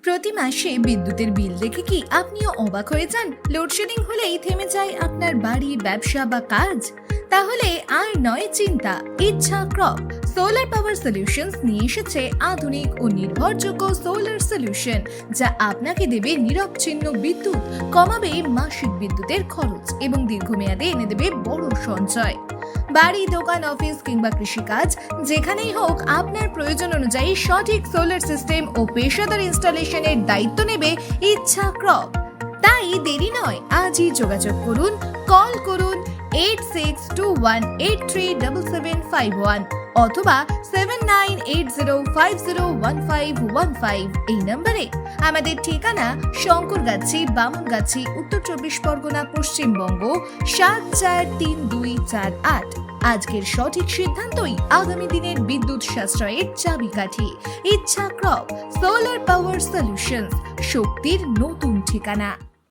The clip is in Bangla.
প্রতি মাসে বিদ্যুতের বিল দেখে কি আপনিও অবাক হয়ে যান? লোডশেডিং হলেই থেমে যায় আপনার বাড়ি, ব্যবসা বা কাজ? তাহলে আর নয় চিন্তা, ইচ্ছা ক্রপ সোলার পাওয়ার সলিউশনস নিয়ে এসেছে আধুনিক ও নির্ভরযোগ্য সোলার সলিউশন, যা আপনাকে দেবে নিরবচ্ছিন্ন বিদ্যুৎ, কমাবে মাসিক বিদ্যুতের খরচ এবং দীর্ঘমেয়াদে এনে দেবে বড় সঞ্চয়। বাড়ি, দোকান, অফিস কিংবা কৃষিকাজ যেখানেই হোক, আপনার প্রয়োজন অনুযায়ী সঠিক সোলার সিস্টেম ও পেশাদার ইনস্টলেশনের দায়িত্ব নেবে ইচ্ছা ক্রপ। তাই দেরি নয়, আজই যোগাযোগ করুন। কল করুন 8621837751 অথবা 7980501515 এই নম্বরে। আমাদের ঠিকানা শঙ্করগাছি, বামনগাছি, উত্তর 24 পরগনা, পশ্চিমবঙ্গ 743248। আজকের সঠিক সিদ্ধান্তই আগামী দিনের বিদ্যুৎ সাশ্রয়ের চাবিকাঠি। ইচ্ছা ক্রপ সোলার পাওয়ার সলিউশনস, শক্তির নতুন ঠিকানা।